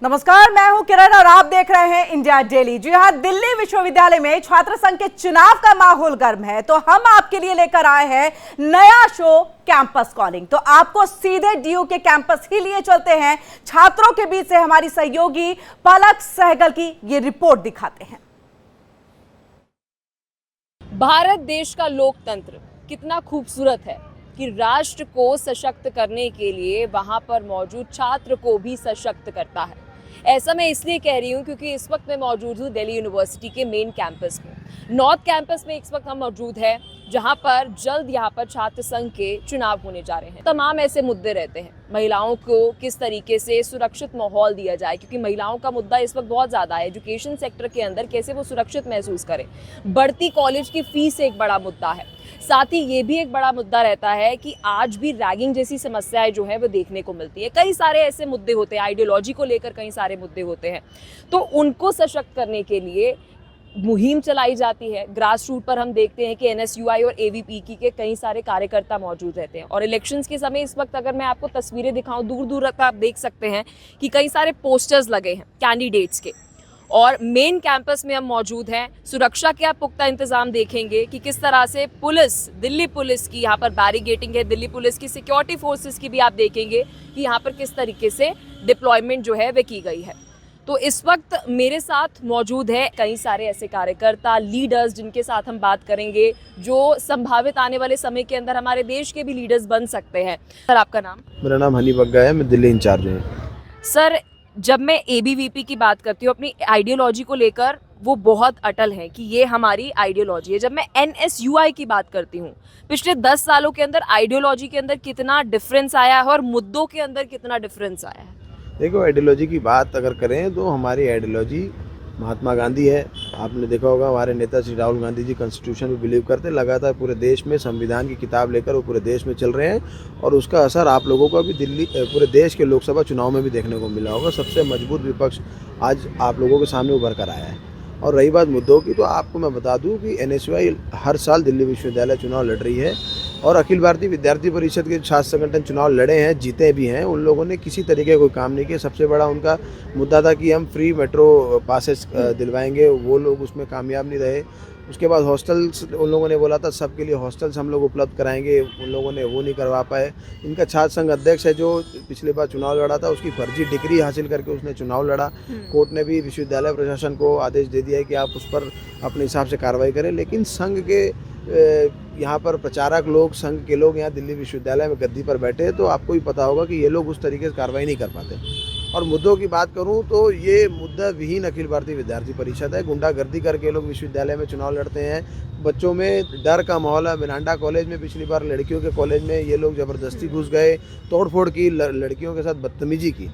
नमस्कार, मैं हूं किरण और आप देख रहे हैं इंडिया डेली। जी हां, दिल्ली विश्वविद्यालय में छात्र संघ के चुनाव का माहौल गर्म है, तो हम आपके लिए लेकर आए हैं नया शो कैंपस कॉलिंग। तो आपको सीधे डीयू के कैंपस ही लिए चलते हैं। छात्रों के बीच से हमारी सहयोगी पलक सहगल की ये रिपोर्ट दिखाते हैं। भारत देश का लोकतंत्र कितना खूबसूरत है कि राष्ट्र को सशक्त करने के लिए वहां पर मौजूद छात्र को भी सशक्त करता है। ऐसा मैं इसलिए कह रही हूँ क्योंकि इस वक्त मैं मौजूद हूँ दिल्ली यूनिवर्सिटी के मेन कैंपस में। नॉर्थ कैंपस में इस वक्त हम मौजूद हैं, जहां पर जल्द यहाँ पर छात्र संघ के चुनाव होने जा रहे हैं। तमाम ऐसे मुद्दे रहते हैं, महिलाओं को किस तरीके से सुरक्षित माहौल दिया जाए, क्योंकि महिलाओं का मुद्दा इस वक्त बहुत ज़्यादा है। एजुकेशन सेक्टर के अंदर कैसे वो सुरक्षित महसूस करें। बढ़ती कॉलेज की फीस एक बड़ा मुद्दा है। साथ ही ये भी एक बड़ा मुद्दा रहता है कि आज भी रैगिंग जैसी समस्याएं जो है वो देखने को मिलती है। कई सारे ऐसे मुद्दे होते हैं, आइडियोलॉजी को लेकर कई सारे मुद्दे होते हैं, तो उनको सशक्त करने के लिए मुहिम चलाई जाती है। ग्रास रूट पर हम देखते हैं कि एनएसयूआई और एवीपीकी के कई सारे कार्यकर्ता मौजूद रहते हैं। और इलेक्शंस के समय इस वक्त अगर मैं आपको तस्वीरें दिखाऊं, दूर दूर तक आप देख सकते हैं कि कई सारे पोस्टर्स लगे हैं कैंडिडेट्स के। और मेन कैंपस में हम मौजूद हैं। सुरक्षा के आप पुख्ता इंतजाम देखेंगे कि किस तरह से पुलिस, दिल्ली पुलिस की यहाँ पर बैरिगेटिंग है। दिल्ली पुलिस की सिक्योरिटी फोर्सेस की भी आप देखेंगे कि यहाँ पर किस तरीके से डिप्लॉयमेंट जो है वह की गई है। तो इस वक्त मेरे साथ मौजूद है कई सारे ऐसे कार्यकर्ता, लीडर्स, जिनके साथ हम बात करेंगे जो संभावित आने वाले समय के अंदर हमारे देश के भी लीडर्स बन सकते हैं। सर, आपका नाम? मेरा नाम हनी बग्गा है, मैं दिल्ली इंचार्ज हूँ। सर, जब मैं एबीवीपी की बात करती हूँ, अपनी आइडियोलॉजी को लेकर वो बहुत अटल है कि ये हमारी आइडियोलॉजी है। जब मैं एनएसयूआई की बात करती हूँ, पिछले 10 सालों के अंदर आइडियोलॉजी के अंदर कितना डिफरेंस आया है और मुद्दों के अंदर कितना डिफरेंस आया है। देखो, आइडियोलॉजी की बात अगर करें तो हमारी आइडियोलॉजी महात्मा गांधी है। आपने देखा होगा हमारे नेता श्री राहुल गांधी जी कॉन्स्टिट्यूशन में बिलीव करते, लगातार पूरे देश में संविधान की किताब लेकर वो पूरे देश में चल रहे हैं। और उसका असर आप लोगों को अभी दिल्ली, पूरे देश के लोकसभा चुनाव में भी देखने को मिला होगा। सबसे मजबूत विपक्ष आज आप लोगों के सामने उभर कर आया है। और रही बात मुद्दों की, तो आपको मैं बता दूं कि एनएसयूआई हर साल दिल्ली विश्वविद्यालय चुनाव लड़ रही है। और अखिल भारतीय विद्यार्थी परिषद के छात्र संगठन चुनाव लड़े हैं, जीते भी हैं। उन लोगों ने किसी तरीके का कोई काम नहीं किया। सबसे बड़ा उनका मुद्दा था कि हम फ्री मेट्रो पासेस दिलवाएंगे, वो लोग उसमें कामयाब नहीं रहे। उसके बाद हॉस्टल्स उन लोगों ने बोला था सबके लिए हॉस्टल्स हम लोग उपलब्ध कराएंगे, उन लोगों ने वो नहीं करवा पाए। इनका छात्र संघ अध्यक्ष है जो पिछले बार चुनाव लड़ा था, उसकी फर्जी डिग्री हासिल करके उसने चुनाव लड़ा। कोर्ट ने भी विश्वविद्यालय प्रशासन को आदेश दे दिया है कि आप उस पर अपने हिसाब से कार्रवाई करें। लेकिन संघ के यहाँ पर प्रचारक लोग, संघ के लोग यहाँ दिल्ली विश्वविद्यालय में गद्दी पर बैठे हैं, तो आपको भी पता होगा कि ये लोग उस तरीके से कार्रवाई नहीं कर पाते। और मुद्दों की बात करूं तो ये मुद्दा विहीन अखिल भारतीय विद्यार्थी परिषद है। गुंडागर्दी करके लोग विश्वविद्यालय में चुनाव लड़ते हैं। बच्चों में डर का माहौल है। मिरांडा कॉलेज में पिछली बार लड़कियों के कॉलेज में ये लोग ज़बरदस्ती घुस गए, तोड़फोड़ की, लड़कियों के साथ बदतमीजी की।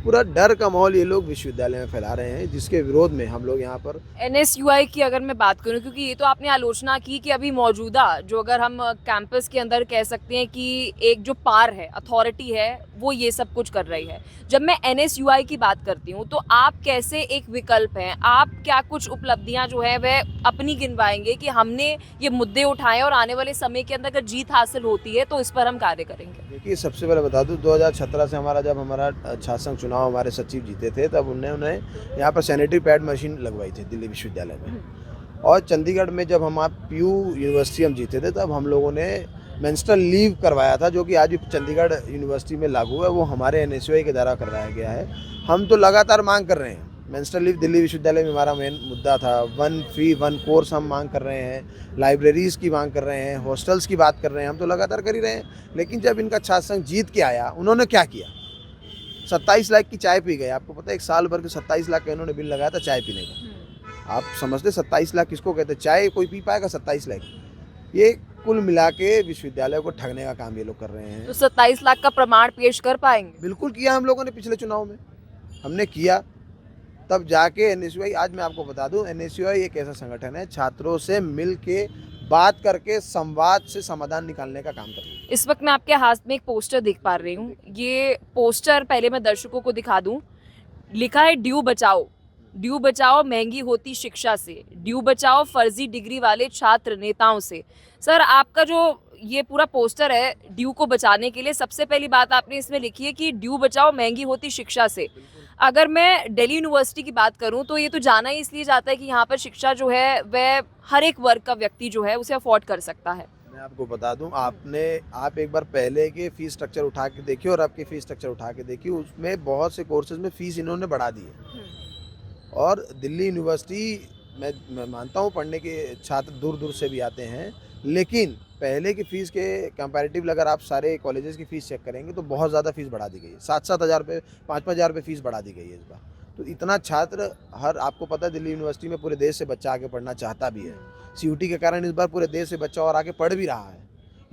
पूरा डर का माहौल ये लोग विश्वविद्यालय में फैला रहे हैं, जिसके विरोध में हम लोग यहाँ पर एनएसयूआई की अगर मैं बात करूं, क्योंकि ये तो आपने आलोचना की कि अभी मौजूदा जो, अगर हम कैंपस के अंदर कह सकते हैं कि एक जो पार है, अथॉरिटी है, वो ये सब कुछ कर रही है। जब मैं एनएसयूआई की बात करती हूँ तो आप कैसे एक विकल्प हैं, आप क्या कुछ उपलब्धियां जो है वह अपनी गिनवाएंगे कि हमने ये मुद्दे उठाए और आने वाले समय के अंदर अगर जीत हासिल होती है तो इस पर हम कार्य करेंगे? देखिए, सबसे पहले बता दूं, 2017 से जब हमारा छात्र संघ चुनाव हमारे सचिव जीते थे, तब उन्होंने यहाँ पर सैनिटरी पैड मशीन लगवाई थी दिल्ली विश्वविद्यालय में। और चंडीगढ़ में जब हम पीयू यूनिवर्सिटी हम जीते थे, तब हम लोगों ने मेंस्ट्रुअल लीव करवाया था, जो कि आज भी चंडीगढ़ यूनिवर्सिटी में लागू है। वो हमारे एनएसयूआई के द्वारा करवाया गया है। हम तो लगातार मांग कर रहे हैं मेंस्ट्रुअल लीव। दिल्ली विश्वविद्यालय में हमारा मेन मुद्दा था। 1 फी 1 कोर्स हम मांग कर रहे हैं, लाइब्रेरीज़ की मांग कर रहे हैं, हॉस्टल्स की बात कर रहे हैं। हम तो लगातार कर ही रहे हैं। लेकिन जब इनका छात्र संघ जीत के आया, उन्होंने क्या किया? 27 लाख की चाय पी गए। आपको पता है, 1 साल भर के 27 लाख का इन्होंने बिल लगाया था चाय पीने का। आप समझते 27 लाख किसको कहते हैं? चाय कोई पी पाएगा 27 लाख? ये कुल मिला के विश्वविद्यालय को ठगने का काम ये लोग कर रहे हैं। तो 27 लाख का प्रमाण पेश कर पाएंगे? बिल्कुल किया हम लोगों ने, पिछले चुनाव में हमने किया, तब जाके एनएसयूआई, आज मैं आपको बता दूं, एनएसयूआई एक ऐसा संगठन है छात्रों से मिल के बात करके संवाद से समाधान निकालने का काम करता है। इस वक्त मैं आपके हाथ में एक पोस्टर देख पा रही हूँ। ये पोस्टर पहले मैं दर्शकों को दिखा दूं। लिखा है ड्यू बचाओ, ड्यू बचाओ महंगी होती शिक्षा से, ड्यू बचाओ फर्जी डिग्री वाले छात्र नेताओं से। सर, आपका जो ये पूरा पोस्टर है ड्यू को बचाने के लिए। सबसे पहली बात आपने इसमें लिखी है कि ड्यू बचाओ महंगी होती शिक्षा से। अगर मैं दिल्ली यूनिवर्सिटी की बात करूं तो ये तो जाना ही इसलिए जाता है कि यहाँ पर शिक्षा जो है वह हर एक वर्ग का व्यक्ति जो है उसे अफोर्ड कर सकता है। मैं आपको बता दूं, आप एक बार पहले के फीस स्ट्रक्चर उठा के देखिए और आपके फीस स्ट्रक्चर उठा के देखिए, उसमें बहुत से कोर्सेज में फीस इन्होंने बढ़ा दी है। और दिल्ली यूनिवर्सिटी मैं मानता हूँ पढ़ने के छात्र दूर दूर से भी आते हैं, लेकिन पहले की फ़ीस के कंपैरेटिवली अगर आप सारे कॉलेजेस की फ़ीस चेक करेंगे तो बहुत ज़्यादा फ़ीस बढ़ा दी गई है। 7-7 हज़ार रुपये 5-5 हज़ार रुपये फ़ीस बढ़ा दी गई है इस बार। तो इतना छात्र आपको पता है दिल्ली यूनिवर्सिटी में पूरे देश से बच्चा आगे पढ़ना चाहता भी है। सीयूटी के कारण इस बार पूरे देश से बच्चा और आगे पढ़ भी रहा है,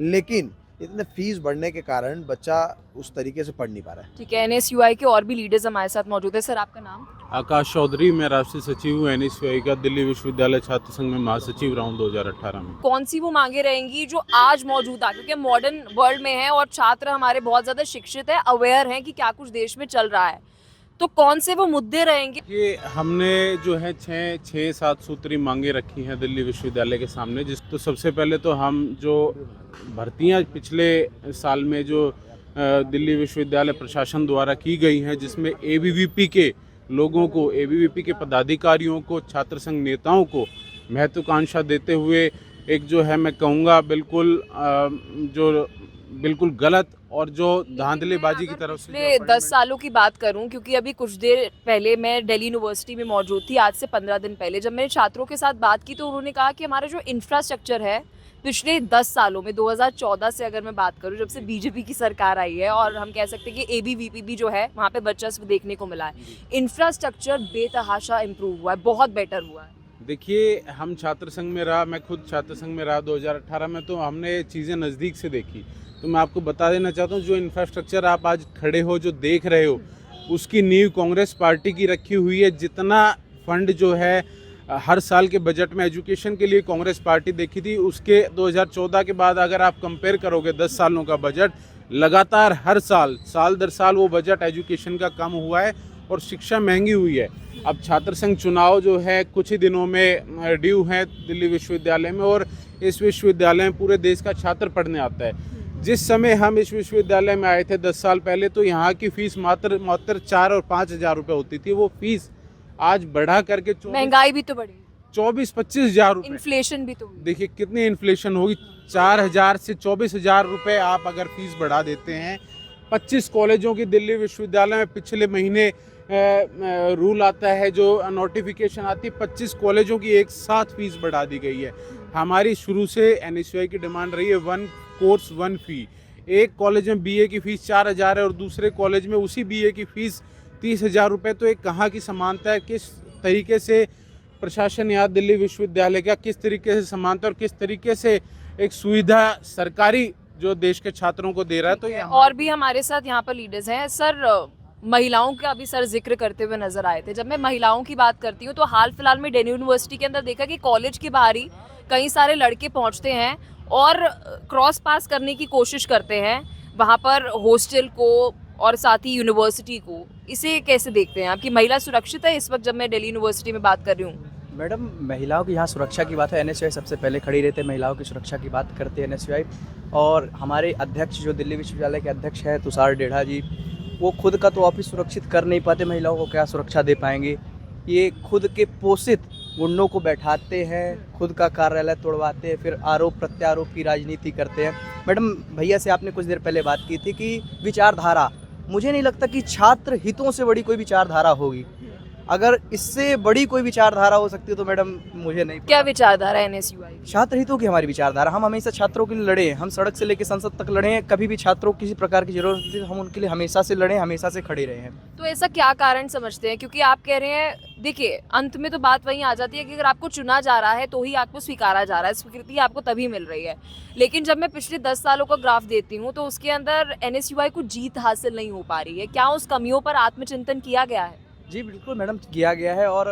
लेकिन इतने फीस बढ़ने के कारण बच्चा उस तरीके से पढ़ नहीं पा रहा है। ठीक है, एनएसयूआई के और भी लीडर्स हमारे साथ मौजूद है। सर आपका नाम? आकाश चौधरी, मैं राष्ट्रीय सचिव हूँ एनएसयूआई का। दिल्ली विश्वविद्यालय छात्र संघ में महासचिव रहा हूँ 2018 में। कौन सी वो मांगे रहेंगी जो आज मौजूद है, क्योंकि मॉडर्न वर्ल्ड में है और छात्र हमारे बहुत ज्यादा शिक्षित है, अवेयर हैं कि क्या कुछ देश में चल रहा है, तो कौन से वो मुद्दे रहेंगे? ये हमने जो है 6-7 सूत्री मांगे रखी हैं दिल्ली विश्वविद्यालय के सामने। तो सबसे पहले तो हम जो भर्तियां पिछले साल में जो दिल्ली विश्वविद्यालय प्रशासन द्वारा की गई हैं, जिसमें एबीवीपी के लोगों को, एबीवीपी के पदाधिकारियों को, छात्र संघ नेताओं को महत्वाकांक्षा देते हुए एक जो है मैं कहूँगा बिल्कुल गलत और जो धांधलीबाजी की तरफ से पिछले 10 सालों की बात करूं, क्योंकि अभी कुछ देर पहले मैं दिल्ली यूनिवर्सिटी में मौजूद थी, आज से 15 दिन पहले जब मैंने छात्रों के साथ बात की तो उन्होंने कहा कि हमारा जो इंफ्रास्ट्रक्चर है पिछले 10 सालों में, 2014 से अगर मैं बात करूं, जब से बीजेपी की सरकार आई है और हम कह सकते हैं कि एबीवीपी भी जो है वहाँ पे वर्चस्व देखने को मिला है, इंफ्रास्ट्रक्चर बेतहाशा इम्प्रूव हुआ है, बहुत बेटर हुआ है। देखिए, हम छात्र संघ में रहा, मैं खुद छात्र संघ में रहा 2018 में, तो हमने चीज़ें नज़दीक से देखी। तो मैं आपको बता देना चाहता हूँ, जो इंफ्रास्ट्रक्चर आप आज खड़े हो, जो देख रहे हो, उसकी नींव कांग्रेस पार्टी की रखी हुई है। जितना फंड जो है हर साल के बजट में एजुकेशन के लिए कांग्रेस पार्टी देखी थी, उसके 2014 के बाद अगर आप कंपेयर करोगे 10 सालों का बजट, लगातार हर साल दर साल वो बजट एजुकेशन का कम हुआ है और शिक्षा महंगी हुई है। अब छात्र संघ चुनाव जो है कुछ ही दिनों में ड्यू है दिल्ली विश्वविद्यालय में, और इस विश्वविद्यालय में पूरे देश का छात्र पढ़ने आता है। जिस समय हम इस विश्वविद्यालय में आए थे 10 साल पहले, तो यहाँ की फीस मात्र 4 और 5 हज़ार रुपये होती थी। वो फीस आज बढ़ा करके महंगाई भी तो बढ़ी, 24-25 हज़ार रुपये, इन्फ्लेशन भी तो हुई। देखिए कितनी इन्फ्लेशन होगी। 4 हज़ार से 24 हज़ार रुपये आप अगर फीस बढ़ा देते हैं। 25 कॉलेजों की दिल्ली विश्वविद्यालय में पिछले महीने रूल आता है, जो नोटिफिकेशन आती है, 25 कॉलेजों की एक साथ फीस बढ़ा दी गई है। हमारी शुरू से एनएसयूआई की डिमांड रही है 1 कोर्स 1 फी। एक कॉलेज में बीए की फ़ीस 4 हज़ार है और दूसरे कॉलेज में उसी बीए की फ़ीस 30 हज़ार रुपये। तो एक कहाँ की समानता है? किस तरीके से प्रशासन यहाँ दिल्ली विश्वविद्यालय का किस तरीके से समानता और किस तरीके से एक सुविधा सरकारी जो देश के छात्रों को दे रहा है। तो ये और भी हमारे साथ यहाँ पर लीडर्स हैं। सर, महिलाओं का भी सर जिक्र करते हुए नजर आए थे। जब मैं महिलाओं की बात करती हूँ तो हाल फिलहाल में दिल्ली यूनिवर्सिटी के अंदर देखा कि कॉलेज के बाहर ही कई सारे लड़के पहुँचते हैं और क्रॉस पास करने की कोशिश करते हैं वहाँ पर हॉस्टल को और साथ ही यूनिवर्सिटी को। इसे कैसे देखते हैं? आपकी महिला सुरक्षित है इस वक्त जब मैं दिल्ली यूनिवर्सिटी में बात कर रही हूँ? मैडम, महिलाओं की यहाँ सुरक्षा की बात है, एनएसयूआई सबसे पहले खड़ी रहते हैं, महिलाओं की सुरक्षा की बात करते हैं एनएसयूआई। और हमारे अध्यक्ष जो दिल्ली विश्वविद्यालय के अध्यक्ष हैं तुषार डेढ़ा जी, वो खुद का तो ऑफिस सुरक्षित कर नहीं पाते, महिलाओं को क्या सुरक्षा दे पाएंगे। ये खुद के पोषित गुंडों को बैठाते हैं, खुद का कार्यालय तोड़वाते हैं, फिर आरोप प्रत्यारोप की राजनीति करते हैं। मैडम, भैया से आपने कुछ देर पहले बात की थी कि विचारधारा, मुझे नहीं लगता कि छात्र हितों से बड़ी कोई विचारधारा होगी। अगर इससे बड़ी कोई विचारधारा हो सकती है तो मैडम मुझे नहीं। क्या विचारधारा है एनएसयूआई? छात्र हितों की हमारी विचारधारा। हम हमेशा छात्रों के लिए लड़े हैं, हम सड़क से लेकर संसद तक लड़े हैं। कभी भी छात्रों को किसी प्रकार की जरूरत थी हम उनके लिए हमेशा से लड़े, हमेशा से खड़े रहे हैं। तो ऐसा क्या कारण समझते हैं? क्योंकि आप कह रहे हैं, देखिए अंत में तो बात वहीं आ जाती है कि अगर आपको चुना जा रहा है तो ही आपको स्वीकारा जा रहा है, स्वीकृति आपको तभी मिल रही है। लेकिन जब मैं पिछले 10 सालों का ग्राफ देती हूँ तो उसके अंदर एनएसयूआई को जीत हासिल नहीं हो पा रही है। क्या उस कमियों पर आत्मचिंतन किया गया है? जी बिल्कुल मैडम, किया गया है और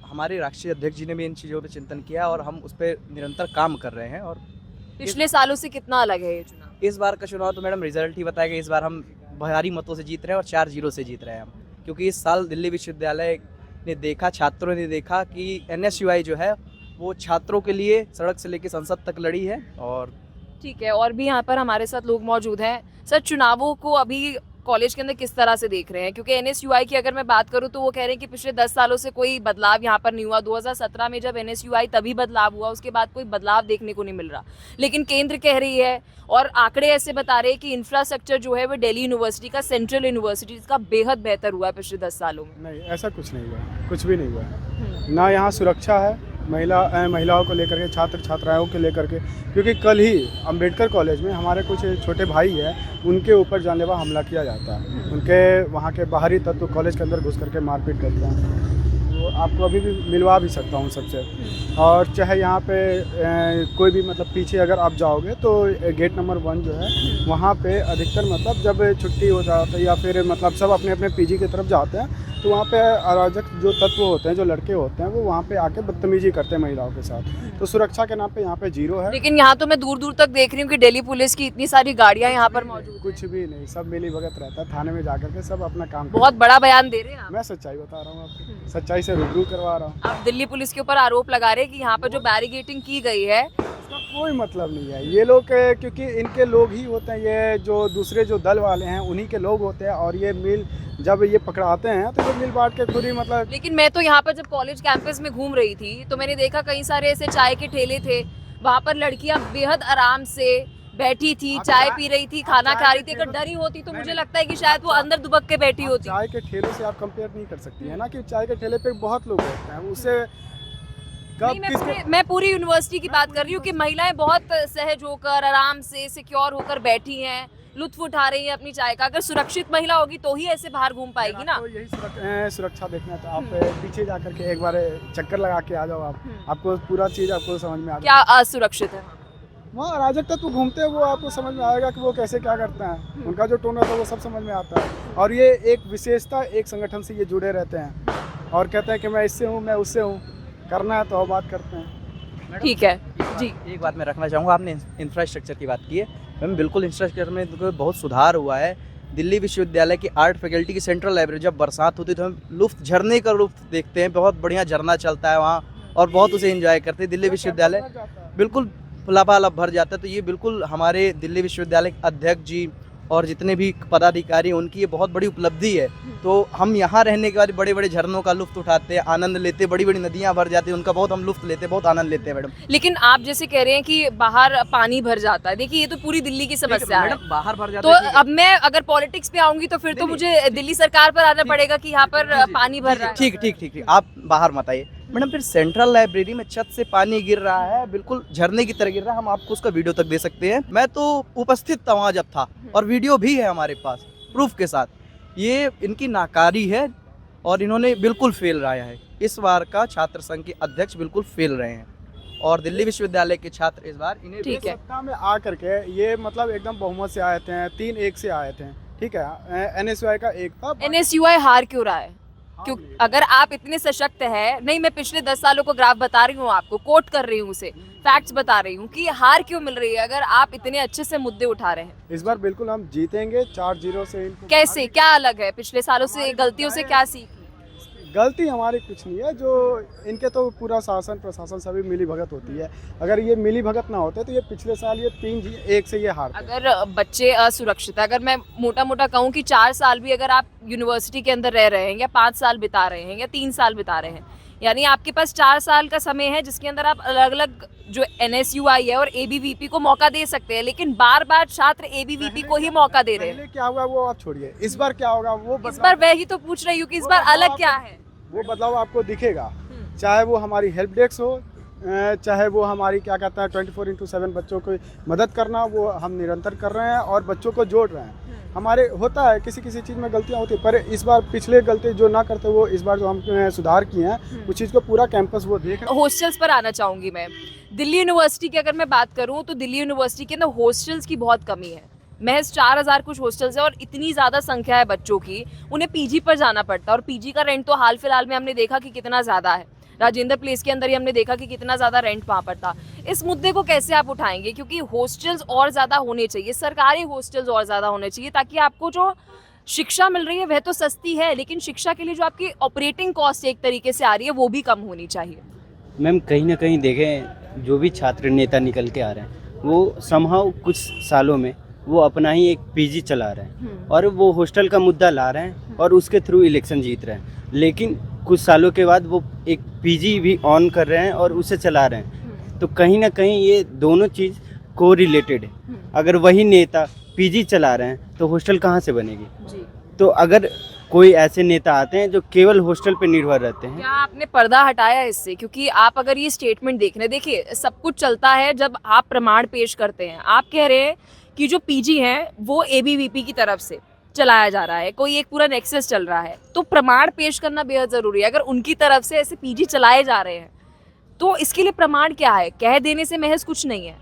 हमारे राष्ट्रीय अध्यक्ष जी ने भी इन चीज़ों पर चिंतन किया और हम उस पर निरंतर काम कर रहे हैं। और पिछले सालों से कितना अलग है ये चुनाव? इस बार का चुनाव तो मैडम रिजल्ट ही बताएगा। इस बार हम भारी मतों से जीत रहे हैं और 4-0 से जीत रहे हैं हम, क्योंकि इस साल दिल्ली विश्वविद्यालय ने देखा, छात्रों ने देखा कि एनएसयूआई जो है वो छात्रों के लिए सड़क से लेकर संसद तक लड़ी है और ठीक है, और भी यहाँ पर हमारे साथ लोग मौजूद हैं। सर, चुनावों को अभी कॉलेज के अंदर किस तरह से देख रहे हैं? क्योंकि एनएसयूआई की अगर मैं बात करूं तो वो कह रहे हैं कि पिछले 10 सालों से कोई बदलाव यहाँ पर नहीं हुआ। 2017 में जब एनएसयूआई तभी बदलाव हुआ, उसके बाद कोई बदलाव देखने को नहीं मिल रहा। लेकिन केंद्र कह रही है और आंकड़े ऐसे बता रहे हैं कि इंफ्रास्ट्रक्चर जो है वो दिल्ली यूनिवर्सिटी का, सेंट्रल यूनिवर्सिटी का बेहद बेहतर हुआ है पिछले 10 सालों में। नहीं, ऐसा कुछ नहीं हुआ, कुछ भी नहीं हुआ है। ना यहाँ सुरक्षा है महिलाओं को लेकर के, छात्र छात्राओं को लेकर के, क्योंकि कल ही अंबेडकर कॉलेज में हमारे कुछ छोटे भाई हैं, उनके ऊपर जानलेवा हमला किया जाता है। उनके वहाँ के बाहरी तत्व कॉलेज के अंदर घुस करके मारपीट करते हैं। तो आपको अभी भी मिलवा भी सकता हूँ सबसे। और चाहे यहाँ पे कोई भी मतलब पीछे अगर आप जाओगे तो गेट नंबर 1 जो है वहाँ पे अधिकतर मतलब जब छुट्टी हो जाता है या फिर मतलब सब अपने अपने पीजी की तरफ जाते हैं तो वहाँ पे अराजक जो तत्व होते हैं, जो लड़के होते हैं, वो वहाँ पे आके बदतमीजी करते हैं महिलाओं के साथ। तो सुरक्षा के नाम पे यहाँ पे जीरो है। लेकिन यहाँ तो मैं दूर दूर तक देख रही हूँ कि दिल्ली पुलिस की इतनी सारी गाड़ियाँ यहाँ पर मौजूद हैं। कुछ भी नहीं, सब मिली भगत रहता है। थाने में जाकर के सब अपना काम बहुत बड़ा बयान दे रहे हैं आप। मैं सच्चाई बता रहा हूँ आपको, सच्चाई से रूबरू करवा रहा हूँ। आप दिल्ली पुलिस के ऊपर आरोप लगा रहे हैं कि यहाँ पर जो बैरिकेडिंग की गई है इसका कोई मतलब नहीं है। ये लोग क्योंकि इनके लोग ही होते हैं, ये जो दूसरे जो दल वाले हैं उन्हीं के लोग होते हैं। और ये मिल जब ये पकड़ाते हैं तो ये मिल बांट के खुद ही मतलब। लेकिन मैं तो यहाँ पर जब कॉलेज कैंपस में घूम रही थी तो मैंने देखा कई सारे ऐसे चाय के ठेले थे, वहाँ पर लड़कियाँ बेहद आराम से बैठी थी, चाय पी रही थी, खाना खा रही थी। अगर डरी होती तो मुझे लगता है कि शायद वो अंदर दुबक के बैठी होती। चाय के ठेले से आप कंपेयर नहीं कर सकती है ना, कि चाय के ठेले पे बहुत लोग होते हैं, उससे मैं पूरी यूनिवर्सिटी की बात कर रही हूँ कि महिलाएं बहुत सहज होकर, आराम से, सिक्योर होकर बैठी हैं, लुत्फ उठा रही है अपनी चाय का। अगर सुरक्षित महिला होगी तो ही ऐसे बाहर घूम पाएगी ना। तो यही सुरक्षा देखना है तो आप पीछे जाकर के एक बार चक्कर लगा के आ जाओ। आपको पूरा चीज आपको समझ में आ क्या असुरक्षित है वहाँ अराजक तत्व घूमते हैं, वो आपको समझ में आएगा कि वो कैसे क्या करते हैं। उनका जो टोन होता है वो सब समझ में आता है। और ये एक विशेषता, एक संगठन से ये जुड़े रहते हैं और कहते हैं कि मैं इससे हूँ, मैं उससे हूँ। करना है तो बात करते हैं। ठीक है जी। एक बात मैं रखना चाहूँगा, आपने इंफ्रास्ट्रक्चर की बात की है। मैम बिल्कुल इंफ्रास्ट्रक्चर में तो बहुत सुधार हुआ है। दिल्ली विश्वविद्यालय की आर्ट फैकल्टी की सेंट्रल लाइब्रेरी, जब बरसात होती है तो हम लुफ्त, झरने का लुफ्त देखते हैं। बहुत बढ़िया झरना चलता है वहाँ और बहुत उसे एंजॉय करते हैं। दिल्ली विश्वविद्यालय बिल्कुल लबालब भर जाता है। तो ये बिल्कुल हमारे दिल्ली विश्वविद्यालय के अध्यक्ष जी और जितने भी पदाधिकारी, उनकी ये बहुत बड़ी उपलब्धि है। तो हम यहाँ रहने के बाद बड़े बड़े झरनों का लुफ्त उठाते हैं, आनंद लेते हैं। बड़ी बड़ी नदियाँ भर जाती हैं, उनका बहुत हम लुफ्त लेते हैं, बहुत आनंद लेते हैं मैडम। लेकिन आप जैसे कह रहे हैं कि बाहर पानी भर जाता है, देखिए ये तो पूरी दिल्ली की समस्या है। बाहर भर जाता तो है। अब मैं अगर पॉलिटिक्स पे आऊंगी तो फिर तो मुझे दिल्ली सरकार पर आना पड़ेगा कि यहाँ पर पानी भर रहा है। ठीक ठीक ठीक ठीक, आप बाहर मत आइए मैडम। फिर सेंट्रल लाइब्रेरी में छत से पानी गिर रहा है, बिल्कुल झरने की तरह गिर रहा है। हम आपको उसका वीडियो तक दे सकते हैं। मैं तो उपस्थित था वहाँ जब था, और वीडियो भी है हमारे पास प्रूफ के साथ। ये इनकी नाकारी है और इन्होंने बिल्कुल फेल रहा है। इस बार का छात्र संघ के अध्यक्ष बिल्कुल फेल रहे हैं और दिल्ली विश्वविद्यालय के छात्र इस बार इन्हें ठीक है। सत्ता में आकर के ये मतलब एकदम बहुमत से आए थे, 3-1 से आए थे। ठीक है, एनएसयूआई का एक था। एनएसयूआई हार क्यों रहा है? क्यों? अगर आप इतने सशक्त हैं, नहीं मैं पिछले 10 सालों को ग्राफ बता रही हूँ, आपको कोट कर रही हूँ, उसे फैक्ट्स बता रही हूँ कि हार क्यों मिल रही है अगर आप इतने अच्छे से मुद्दे उठा रहे हैं। इस बार बिल्कुल हम जीतेंगे 4-0 से। इनको कैसे, क्या अलग है पिछले सालों से? गलतियों से क्या सीख? गलती हमारी कुछ नहीं है, जो इनके तो पूरा शासन प्रशासन सभी मिली भगत होती है। अगर ये मिली भगत ना होते तो ये पिछले साल ये 3-1 से ये हारते। अगर बच्चे असुरक्षित है, अगर मैं मोटा मोटा कहूँ कि 4 साल भी अगर आप यूनिवर्सिटी के अंदर रह रहे हैं या 5 साल बिता रहे हैं या 3 साल बिता रहे हैं, यानी आपके पास 4 साल का समय है जिसके अंदर आप अलग अलग जो एनएसयूआई है और एबीवीपी को मौका दे सकते हैं। लेकिन बार बार छात्र एबीवीपी को ही मौका दे रहे हैं। पहले क्या हुआ वो आप छोड़िए, इस बार क्या होगा वो इस बार वही तो पूछ रही हूँ कि इस बार अलग क्या है? वो बदलाव आपको दिखेगा। चाहे वो हमारी हेल्प डेस्क हो, चाहे वो हमारी क्या कहता है 24/7 बच्चों को मदद करना, वो हम निरंतर कर रहे हैं और बच्चों को जोड़ रहे हैं। हमारे होता है किसी किसी चीज़ में गलतियां होती है, पर इस बार पिछले गलती जो ना करते वो इस बार जो हम सुधार किए हैं उस चीज़ को पूरा कैंपस वो देख रहे हैं। हॉस्टल्स पर आना चाहूँगी मैं। दिल्ली यूनिवर्सिटी की अगर मैं बात करूँ तो दिल्ली यूनिवर्सिटी के अंदर हॉस्टल्स की बहुत कमी है। महज 4000 कुछ हॉस्टल्स है और इतनी ज़्यादा संख्या है बच्चों की, उन्हें पीजी पर जाना पड़ता है। और पीजी का रेंट तो हाल फिलहाल में हमने देखा कि कितना ज़्यादा है। राजेंद्र प्लेस के अंदर ही हमने देखा कि कितना ज़्यादा रेंट वहाँ पर था। इस मुद्दे को कैसे आप उठाएंगे? क्योंकि हॉस्टल्स और ज़्यादा होने चाहिए, सरकारी हॉस्टल्स और ज़्यादा होने चाहिए, ताकि आपको जो शिक्षा मिल रही है वह तो सस्ती है, लेकिन शिक्षा के लिए जो आपकी ऑपरेटिंग कॉस्ट एक तरीके से आ रही है वो भी कम होनी चाहिए। मैम कहीं ना कहीं देखें, जो भी छात्र नेता निकल के आ रहे हैं वो समहाउ कुछ सालों में वो अपना ही एक पीजी चला रहे हैं और वो हॉस्टल का मुद्दा ला रहे हैं और उसके थ्रू इलेक्शन जीत रहे हैं, लेकिन कुछ सालों के बाद वो एक पीजी भी ऑन कर रहे हैं और उसे चला रहे हैं। तो कहीं ना कहीं ये दोनों चीज़ को रिलेटेड है। अगर वही नेता पीजी चला रहे हैं तो हॉस्टल कहाँ से बनेगी? तो अगर कोई ऐसे नेता आते हैं जो केवल हॉस्टल पे निर्भर रहते हैं। क्या आपने पर्दा हटाया इससे? क्योंकि आप अगर ये स्टेटमेंट देख रहे हैं, देखिए सब कुछ चलता है जब आप प्रमाण पेश करते हैं। आप कह रहे हैं कि जो पीजी है वो एबीवीपी की तरफ से चलाया जा रहा है, कोई एक पूरा नेक्सस चल रहा है, तो प्रमाण पेश करना बेहद ज़रूरी है। अगर उनकी तरफ से ऐसे पीजी चलाए जा रहे हैं तो इसके लिए प्रमाण क्या है? कह देने से महज कुछ नहीं है।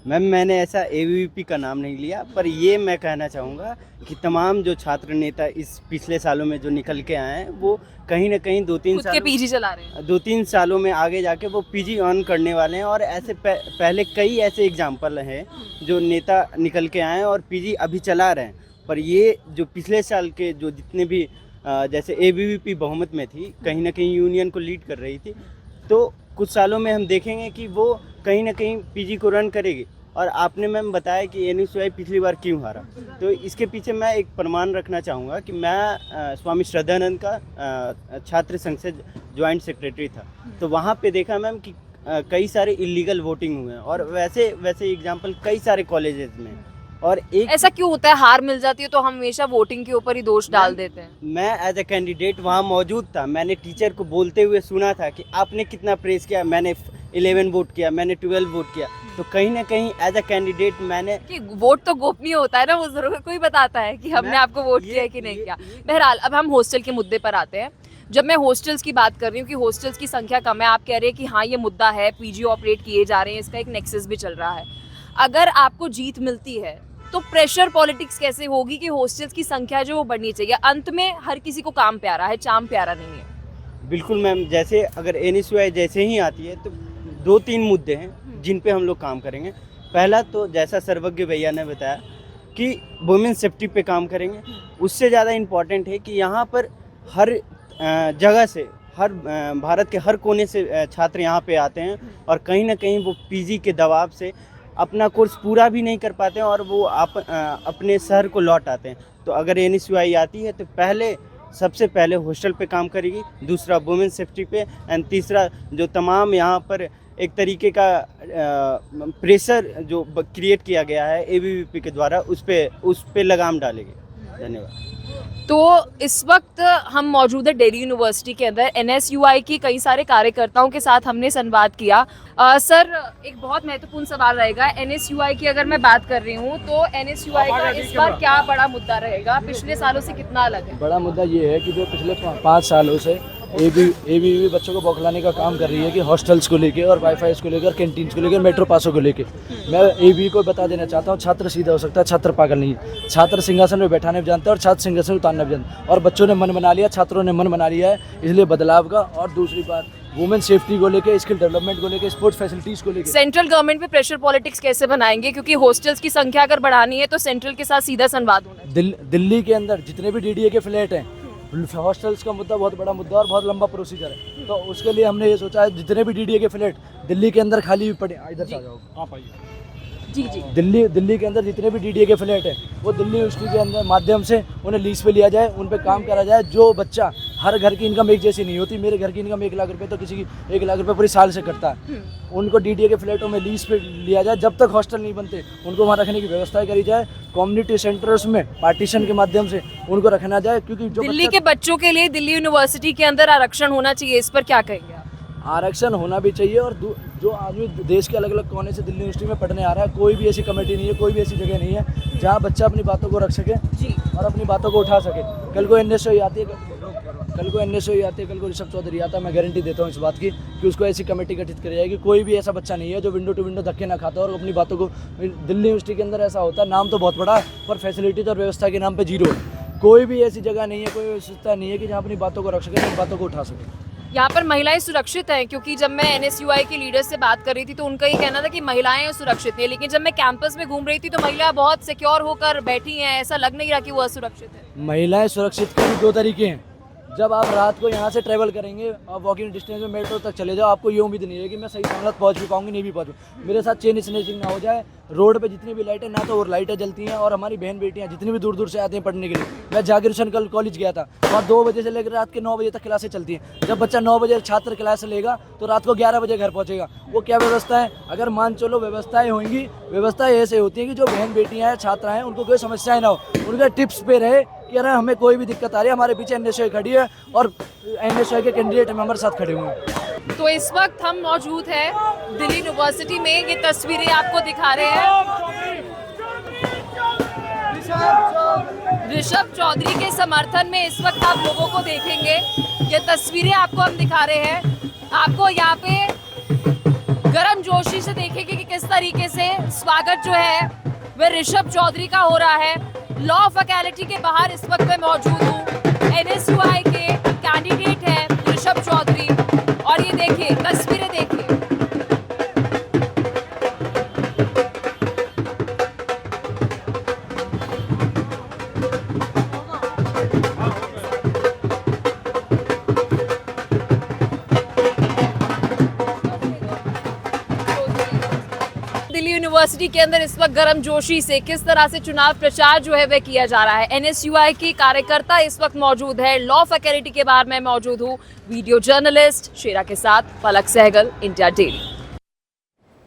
मैम मैंने ऐसा एबीवीपी का नाम नहीं लिया, पर ये मैं कहना चाहूँगा कि तमाम जो छात्र नेता इस पिछले सालों में जो निकल के आए हैं वो कहीं ना कहीं खुद के पीजी चला रहे हैं। 2-3 सालों में आगे जाके वो पीजी ऑन करने वाले हैं। और ऐसे पहले कई ऐसे एग्जाम्पल हैं जो नेता निकल के आए हैं और पीजी अभी चला रहे हैं। पर ये जो पिछले साल के जो जितने भी जैसे एबीवीपी बहुमत में थी, कहीं ना कहीं यूनियन को लीड कर रही थी, तो कुछ सालों में हम देखेंगे कि वो कहीं ना कहीं पीजी को रन करेगी। और आपने मैम बताया कि एनएसयूआई पिछली बार क्यों हारा, तो इसके पीछे मैं एक प्रमाण रखना चाहूँगा कि मैं स्वामी श्रद्धानंद का छात्र संघ से ज्वाइंट सेक्रेटरी था। तो वहाँ पे देखा मैम कि कई सारे इलीगल वोटिंग हुए हैं और वैसे एग्जाम्पल कई सारे कॉलेजेस में। और एक ऐसा क्यों होता है? हार मिल जाती है तो हम हमेशा वोटिंग के ऊपर ही दोष डाल देते हैं। मैं एज ए कैंडिडेट वहाँ मौजूद था, मैंने टीचर को बोलते हुए सुना था कि आपने कितना प्रेस किया, मैंने 11 वोट किया, मैंने 12 वोट किया। तो कहीं ना कहीं एज ए कैंडिडेट मैंने कि वोट तो गोपनीय होता है ना, वो जरूर कोई बताता है कि हमने आपको वोट किया है कि नहीं किया। बहरहाल अब हम हॉस्टल के मुद्दे पर आते हैं। जब मैं हॉस्टल्स की बात कर रही हूँ कि हॉस्टल्स की संख्या कम है, आप कह रहे हैं कि हाँ ये मुद्दा है, पीजी ऑपरेट किए जा रहे हैं, इसका एक नेक्सस भी चल रहा है। अगर आपको जीत मिलती है तो प्रेशर पॉलिटिक्स कैसे होगी कि हॉस्टल्स की संख्या जो वो बढ़नी चाहिए? अंत में हर किसी को काम प्यारा है, चाम प्यारा नहीं है। बिल्कुल मैम, जैसे अगर एनएसयूआई जैसे ही आती है तो 2-3 मुद्दे हैं जिन पे हम लोग काम करेंगे। पहला तो जैसा सर्वज्ञ भैया ने बताया कि वुमेन सेफ्टी पे काम करेंगे। उससे ज़्यादा इम्पॉर्टेंट है कि यहाँ पर हर जगह से, हर भारत के हर कोने से छात्र यहाँ पे आते हैं और कहीं ना कहीं वो पीजी के दबाव से अपना कोर्स पूरा भी नहीं कर पाते हैं और वो अपने शहर को लौट आते हैं। तो अगर एनएसयूआई आती है तो सबसे पहले हॉस्टल पे काम करेगी, दूसरा वुमेन सेफ्टी पे, एंड तीसरा जो तमाम यहाँ पर एक तरीके का प्रेशर जो क्रिएट किया गया है एबीवीपी के द्वारा उस पे लगाम डालेगी। धन्यवाद। तो इस वक्त हम मौजूद है दिल्ली यूनिवर्सिटी के अंदर। एनएसयूआई की कई सारे कार्यकर्ताओं के साथ हमने संवाद किया। सर, एक बहुत महत्वपूर्ण सवाल रहेगा। एनएसयूआई की अगर मैं बात कर रही हूँ तो एनएसयूआई का इस बार क्या बड़ा मुद्दा रहेगा? पिछले सालों से कितना अलग है? बड़ा मुद्दा ये है कि जो पिछले 5 सालों से एबीवीपी बच्चों को बौखलाने का काम कर रही है कि हॉस्टल्स को लेके और वाईफाई को लेकर, कैंटीन्स को लेकर, मेट्रो पासों को लेके। मैं एबीवी को बता देना चाहता हूँ, छात्र सीधा हो सकता है, छात्र पागल नहीं है। छात्र सिंहासन में बैठाने भी जानते हैं और छात्र सिंहासन उतारना भी जानते हैं। और बच्चों ने मन बना लिया, छात्रों ने मन बना लिया है, इसलिए बदलाव का। और दूसरी बात, वुमेन सेफ्टी को लेके, स्किल डेवलपमेंट को लेके, स्पोर्ट्स फैसिलिटीज़ को लेके। सेंट्रल गवर्नमेंट पे प्रेशर पॉलिटिक्स कैसे बनाएंगे? क्योंकि हॉस्टल्स की संख्या अगर बढ़ानी है तो सेंट्रल के साथ सीधा संवाद होना है। दिल्ली के अंदर जितने भी डीडीए के फ्लैट हैं, हॉस्टल्स का मुद्दा बहुत बड़ा मुद्दा और बहुत लंबा प्रोसीजर है। तो उसके लिए हमने ये सोचा है जितने भी डीडीए के फ्लैट दिल्ली के अंदर खाली पड़े, इधर से आ जाओ आप आइए जी जी, दिल्ली के अंदर जितने भी डीडीए के फ्लैट हैं वो दिल्ली यूनिवर्सिटी के अंदर माध्यम से उन्हें लीज पे लिया जाए, उन पे काम करा जाए। जो बच्चा, हर घर की इनकम एक जैसी नहीं होती। मेरे घर की इनकम 1 लाख रुपए तो किसी की 1 लाख रुपए पूरी साल से कटता है। उनको डीडीए के फ्लैटों में लीज पे लिया जाए। जब तक हॉस्टल नहीं बनते उनको वहाँ रखने की व्यवस्था करी जाए। कम्युनिटी सेंटर्स में पार्टीशन के माध्यम से उनको रखना जाए। क्योंकि जो दिल्ली के बच्चों के लिए दिल्ली यूनिवर्सिटी के अंदर आरक्षण होना चाहिए, इस पर क्या कहेंगे आप? आरक्षण होना भी चाहिए। और जो आदमी देश के अलग अलग कोने से दिल्ली यूनिवर्सिटी में पढ़ने आ रहा है, कोई भी ऐसी कमेटी नहीं है, कोई भी ऐसी जगह नहीं है जहाँ बच्चा अपनी बातों को रख सके जी और अपनी बातों को उठा सके। कल को एनएसयूआई आती है, कल को ऋषभ चौधरी आता है, मैं गारंटी देता हूँ इस बात की कि उसको ऐसी कमेटी गठित करी जाएगी। कोई भी ऐसा बच्चा नहीं है जो विंडो टू विंडो धक्के ना खाता और अपनी बातों को। दिल्ली यूनिवर्सिटी के अंदर ऐसा होता है, नाम तो बहुत बड़ा पर फैसिलिटीज और व्यवस्था के नाम पर जीरो है। कोई भी ऐसी जगह नहीं है, कोई व्यवस्था नहीं है कि जहाँ अपनी बातों को रख सके, अपनी बातों को उठा सके। यहाँ पर महिलाएं सुरक्षित हैं? क्योंकि जब मैं एनएसयूआई के लीडर से बात कर रही थी तो उनका ये कहना था कि महिलाएं सुरक्षित हैं, लेकिन जब मैं कैंपस में घूम रही थी तो महिलाएं बहुत सिक्योर होकर बैठी हैं, ऐसा लग नहीं रहा कि वो असुरक्षित है। महिलाएं सुरक्षित के भी 2 तरीके हैं। जब आप रात को यहाँ से ट्रैवल करेंगे और वॉकिंग डिस्टेंस में मेट्रो तक चले जाओ, आपको ये उम्मीद नहीं है कि मैं सही सलामत पहुँच भी पाऊँगी, नहीं भी पहुँचूँ। मेरे साथ चेन स्नैचिंग ना हो जाए। रोड पे जितनी भी लाइटें ना तो और लाइटें जलती हैं, और हमारी बहन बेटियाँ जितनी भी दूर दूर से आते हैं पढ़ने के लिए। मैं जाकिर हुसैन कल कॉलेज गया था, वहाँ 2 बजे से लेकर रात के 9 बजे तक क्लासें चलती हैं। जब बच्चा 9 बजे छात्र क्लास लेगा तो रात को 11 बजे घर पहुँचेगा। वो क्या व्यवस्था है? अगर मान चलो व्यवस्थाएं होंगी, व्यवस्थाएं ऐसे होती हैं कि जो बहन बेटियाँ हैं, छात्रा हैं, उनको कोई समस्याएं ना हो, उनके टिप्स पे रहे कि अरे हमें कोई भी दिक्कत आ रही है, हमारे पीछे NSUI खड़ी है और NSUI के कैंडिडेट हमारे साथ खड़े हुए हैं। तो इस वक्त हम मौजूद हैं दिल्ली यूनिवर्सिटी में। ये तस्वीरें आपको दिखा रहे हैं ऋषभ चौधरी के समर्थन में। इस वक्त आप लोगों को देखेंगे, ये तस्वीरें आपको हम दिखा रहे हैं। आपको यहाँ पे गर्म जोशी से देखेंगे कि किस तरीके से स्वागत जो है वह ऋषभ चौधरी का हो रहा है। लॉ फैकल्टी के बाहर इस वक्त मैं मौजूद हूँ। NSUI के कैंडिडेट हैं ऋषभ चौधरी, और ये देखिए तस्वीरें देखिए। दिल्ली यूनिवर्सिटी के अंदर इस वक्त गर्म जोशी से किस तरह से चुनाव प्रचार जो है वह किया जा रहा है। NSUI की कार्यकर्ता इस वक्त मौजूद है। लॉ फैकल्टी के बाहर मैं मौजूद हूँ। वीडियो जर्नलिस्ट शेरा के साथ पलक सहगल, इंडिया डेली।